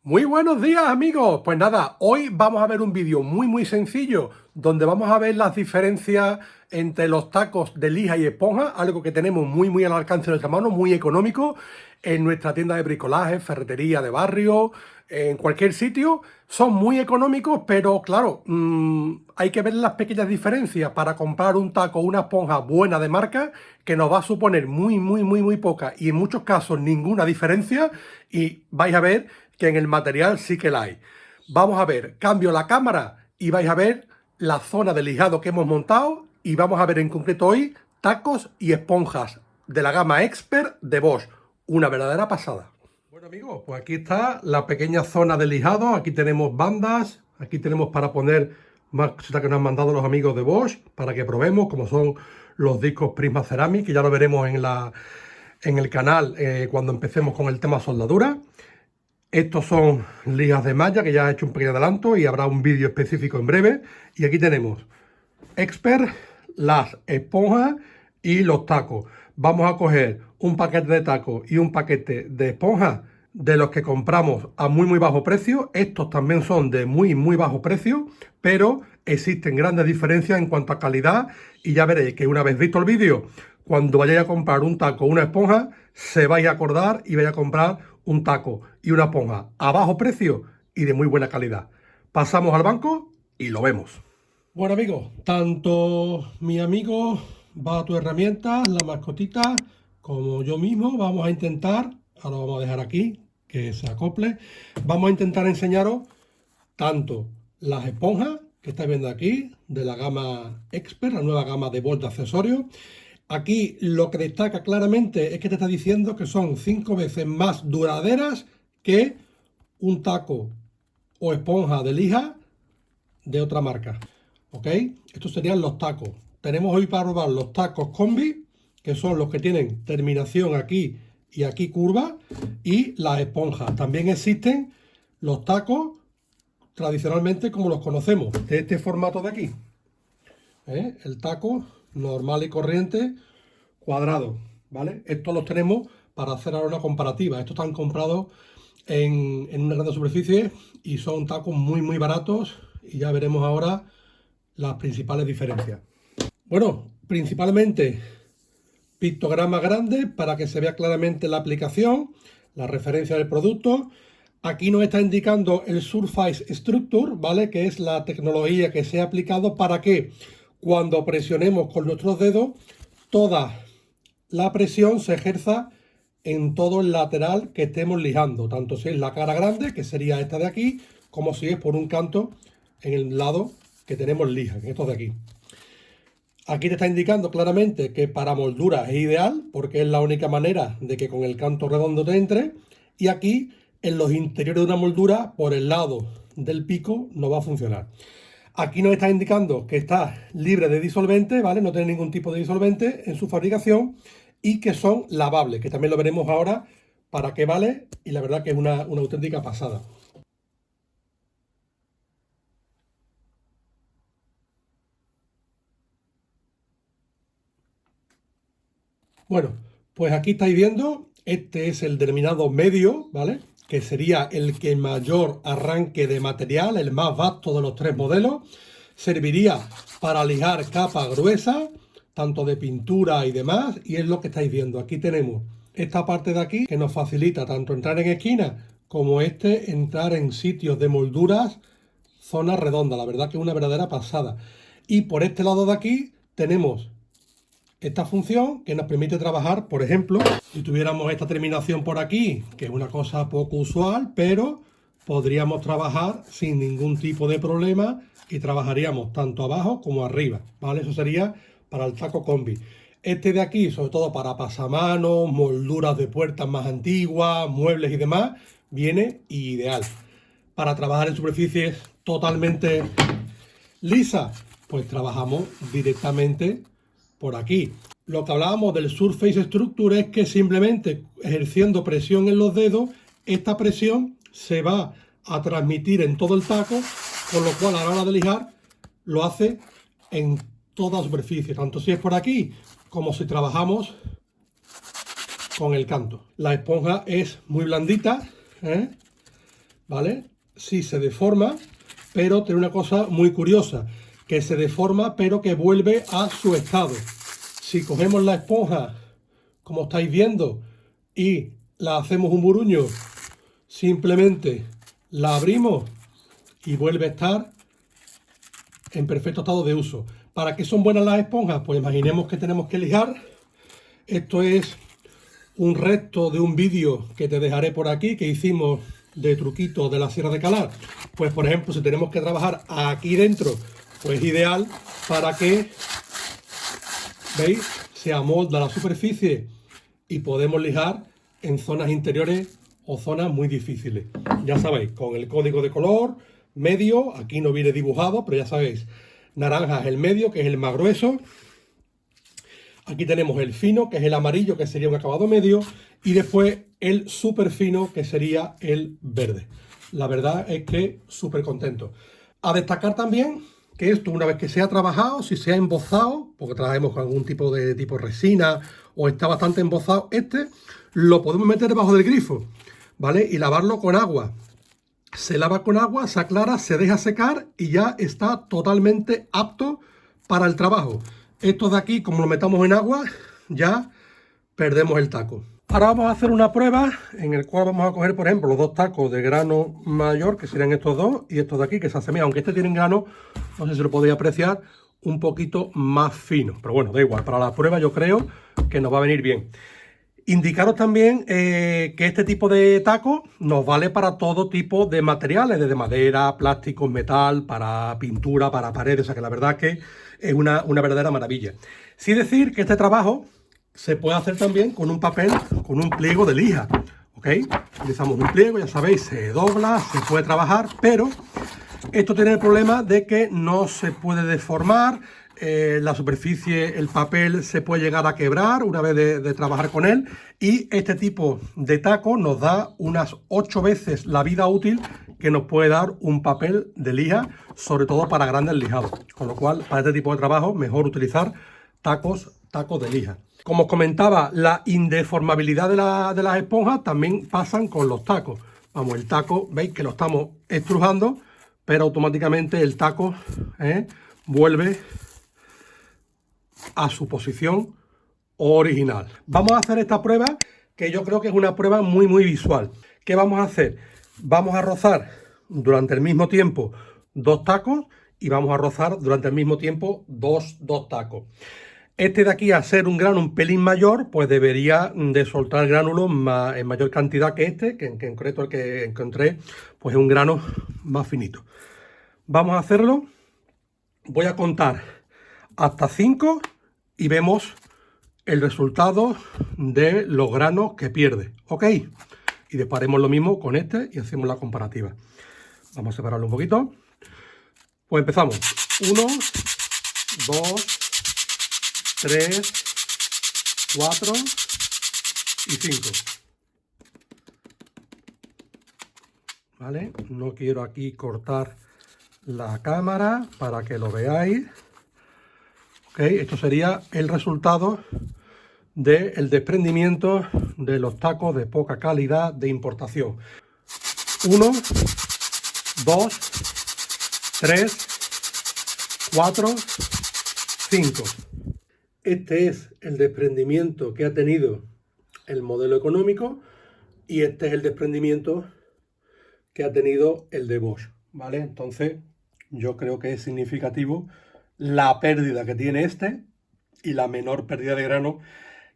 Muy buenos días amigos, pues nada, hoy vamos a ver un vídeo muy sencillo donde vamos a ver las diferencias entre los tacos de lija y esponja, algo que tenemos muy al alcance de nuestra mano, muy económico en nuestra tienda de bricolaje, ferretería de barrio, en cualquier sitio. Son muy económicos, pero claro, hay que ver las pequeñas diferencias para comprar un taco o una esponja buena de marca que nos va a suponer muy poca y en muchos casos ninguna diferencia, y vais a ver que en el material sí que la hay. Vamos a ver, cambio la cámara y vais a ver la zona de lijado que hemos montado, y vamos a ver en concreto hoy tacos y esponjas de la gama Expert de Bosch. Una verdadera pasada. Bueno amigos, pues aquí está la pequeña zona de lijado. Aquí tenemos bandas, aquí tenemos para poner más cositas que nos han mandado los amigos de Bosch para que probemos, como son los discos Prisma Ceramic, que ya lo veremos en el canal cuando empecemos con el tema soldadura. Estos son ligas de malla, que ya he hecho un pequeño adelanto y habrá un vídeo específico en breve. Y aquí tenemos Expert, las esponjas y los tacos. Vamos a coger un paquete de tacos y un paquete de esponjas de los que compramos a muy bajo precio. Estos también son de muy bajo precio, pero existen grandes diferencias en cuanto a calidad, y ya veréis que una vez visto el vídeo, cuando vayáis a comprar un taco o una esponja, se vais a acordar y vais a comprar un taco y una esponja a bajo precio y de muy buena calidad. Pasamos al banco y lo vemos. Bueno amigos, tanto mi amigo Va a tu herramienta, la mascotita, como yo mismo vamos a intentar, ahora vamos a dejar aquí que se acople, vamos a intentar enseñaros tanto las esponjas que estáis viendo aquí, de la gama Expert, la nueva gama de Bosch de accesorios. Aquí lo que destaca claramente es que te está diciendo que son 5 veces más duraderas que un taco o esponja de lija de otra marca. ¿Ok? Estos serían los tacos. Tenemos hoy para probar los tacos combi, que son los que tienen terminación aquí y aquí curva, y las esponjas. También existen los tacos tradicionalmente como los conocemos, de este formato de aquí. El taco normal y corriente, cuadrado, ¿vale? Estos los tenemos para hacer ahora una comparativa. Estos están comprados en una gran superficie y son tacos muy baratos, y ya veremos ahora las principales diferencias. Bueno, principalmente pictograma grande para que se vea claramente la aplicación, la referencia del producto. Aquí nos está indicando el Surface Structure, ¿vale? Que es la tecnología que se ha aplicado para que cuando presionemos con nuestros dedos, toda la presión se ejerza en todo el lateral que estemos lijando, tanto si es la cara grande, que sería esta de aquí, como si es por un canto en el lado que tenemos lija, en estos de aquí. Aquí te está indicando claramente que para moldura es ideal, porque es la única manera de que con el canto redondo te entre. Y aquí en los interiores de una moldura, por el lado del pico, no va a funcionar. Aquí nos está indicando que está libre de disolvente, ¿vale? No tiene ningún tipo de disolvente en su fabricación, y que son lavables, que también lo veremos ahora para qué vale, y la verdad que es una auténtica pasada. Bueno, pues aquí estáis viendo, este es el denominado medio, ¿vale? Que sería el que mayor arranque de material, el más vasto de los tres modelos. Serviría para lijar capa gruesa, tanto de pintura y demás, y es lo que estáis viendo. Aquí tenemos esta parte de aquí que nos facilita tanto entrar en esquinas como entrar en sitios de molduras, zona redonda. La verdad que es una verdadera pasada. Y por este lado de aquí tenemos esta función que nos permite trabajar, por ejemplo, si tuviéramos esta terminación por aquí, que es una cosa poco usual, pero podríamos trabajar sin ningún tipo de problema y trabajaríamos tanto abajo como arriba, ¿vale? Eso sería para el taco combi. Este de aquí, sobre todo para pasamanos, molduras de puertas más antiguas, muebles y demás, viene ideal. Para trabajar en superficies totalmente lisas, pues trabajamos directamente por aquí. Lo que hablábamos del Surface Structure es que simplemente ejerciendo presión en los dedos, esta presión se va a transmitir en todo el taco, con lo cual a la hora de lijar lo hace en toda la superficie, tanto si es por aquí como si trabajamos con el canto. La esponja es muy blandita, ¿vale? Sí se deforma, pero tiene una cosa muy curiosa, que se deforma pero que vuelve a su estado. Si cogemos la esponja, como estáis viendo, y la hacemos un buruño, simplemente la abrimos y vuelve a estar en perfecto estado de uso. ¿Para qué son buenas las esponjas? Pues imaginemos que tenemos que lijar. Esto es un resto de un vídeo que te dejaré por aquí, que hicimos de truquitos de la Sierra de Calar. Pues por ejemplo, si tenemos que trabajar aquí dentro, pues ideal para que, ¿veis?, se amolda la superficie y podemos lijar en zonas interiores o zonas muy difíciles. Ya sabéis, con el código de color medio, aquí no viene dibujado, pero ya sabéis, naranja es el medio, que es el más grueso. Aquí tenemos el fino, que es el amarillo, que sería un acabado medio, y después el súper fino, que sería el verde. La verdad es que súper contento. A destacar también que esto, una vez que se ha trabajado, si se ha embozado, porque trabajemos con algún tipo de resina o está bastante embozado, lo podemos meter debajo del grifo, ¿vale? Y lavarlo con agua. Se lava con agua, se aclara, se deja secar y ya está totalmente apto para el trabajo. Esto de aquí, como lo metamos en agua, ya perdemos el taco. Ahora vamos a hacer una prueba en el cual vamos a coger, por ejemplo, los dos tacos de grano mayor, que serían estos dos, y estos de aquí, que se asemejan, aunque este tiene grano, no sé si lo podéis apreciar, un poquito más fino. Pero bueno, da igual, para la prueba yo creo que nos va a venir bien. Indicaros también que este tipo de taco nos vale para todo tipo de materiales, desde madera, plástico, metal, para pintura, para paredes, o sea que la verdad es que es una verdadera maravilla. Sí decir que este trabajo se puede hacer también con un papel, con un pliego de lija, ¿ok? Utilizamos un pliego, ya sabéis, se dobla, se puede trabajar, pero esto tiene el problema de que no se puede deformar, la superficie, el papel se puede llegar a quebrar una vez de trabajar con él, y este tipo de taco nos da unas 8 veces la vida útil que nos puede dar un papel de lija, sobre todo para grandes lijados. Con lo cual, para este tipo de trabajo, mejor utilizar tacos de lija. Como os comentaba, la indeformabilidad de las esponjas también pasan con los tacos. Vamos, el taco, veis que lo estamos estrujando, pero automáticamente el taco vuelve a su posición original. Vamos a hacer esta prueba, que yo creo que es una prueba muy visual. ¿Qué vamos a hacer? Vamos a rozar durante el mismo tiempo dos tacos y vamos a rozar durante el mismo tiempo dos tacos. Este de aquí, a ser un grano un pelín mayor, pues debería de soltar gránulos en mayor cantidad que este, que en concreto el que encontré, pues es un grano más finito. Vamos a hacerlo. Voy a contar hasta 5 y vemos el resultado de los granos que pierde, ¿ok? Y después haremos lo mismo con este y hacemos la comparativa. Vamos a separarlo un poquito. Pues empezamos. 1, 2, 3, 4 y 5. ¿Vale? No quiero aquí cortar la cámara para que lo veáis. ¿Ok? Esto sería el resultado del desprendimiento de los tacos de poca calidad de importación. 1, 2, 3, 4, 5. Este es el desprendimiento que ha tenido el modelo económico y este es el desprendimiento que ha tenido el de Bosch, ¿vale? Entonces yo creo que es significativo la pérdida que tiene este y la menor pérdida de grano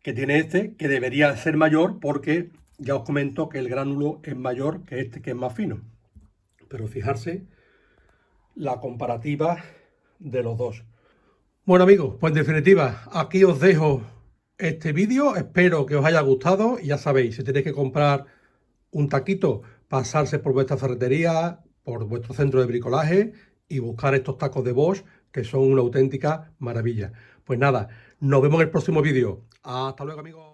que tiene este, que debería ser mayor porque ya os comento que el gránulo es mayor que este, que es más fino. Pero fijarse la comparativa de los dos. Bueno amigos, pues en definitiva, aquí os dejo este vídeo. Espero que os haya gustado. Ya sabéis, si tenéis que comprar un taquito, pasarse por vuestra ferretería, por vuestro centro de bricolaje y buscar estos tacos de Bosch, que son una auténtica maravilla. Pues nada, nos vemos en el próximo vídeo. Hasta luego amigos.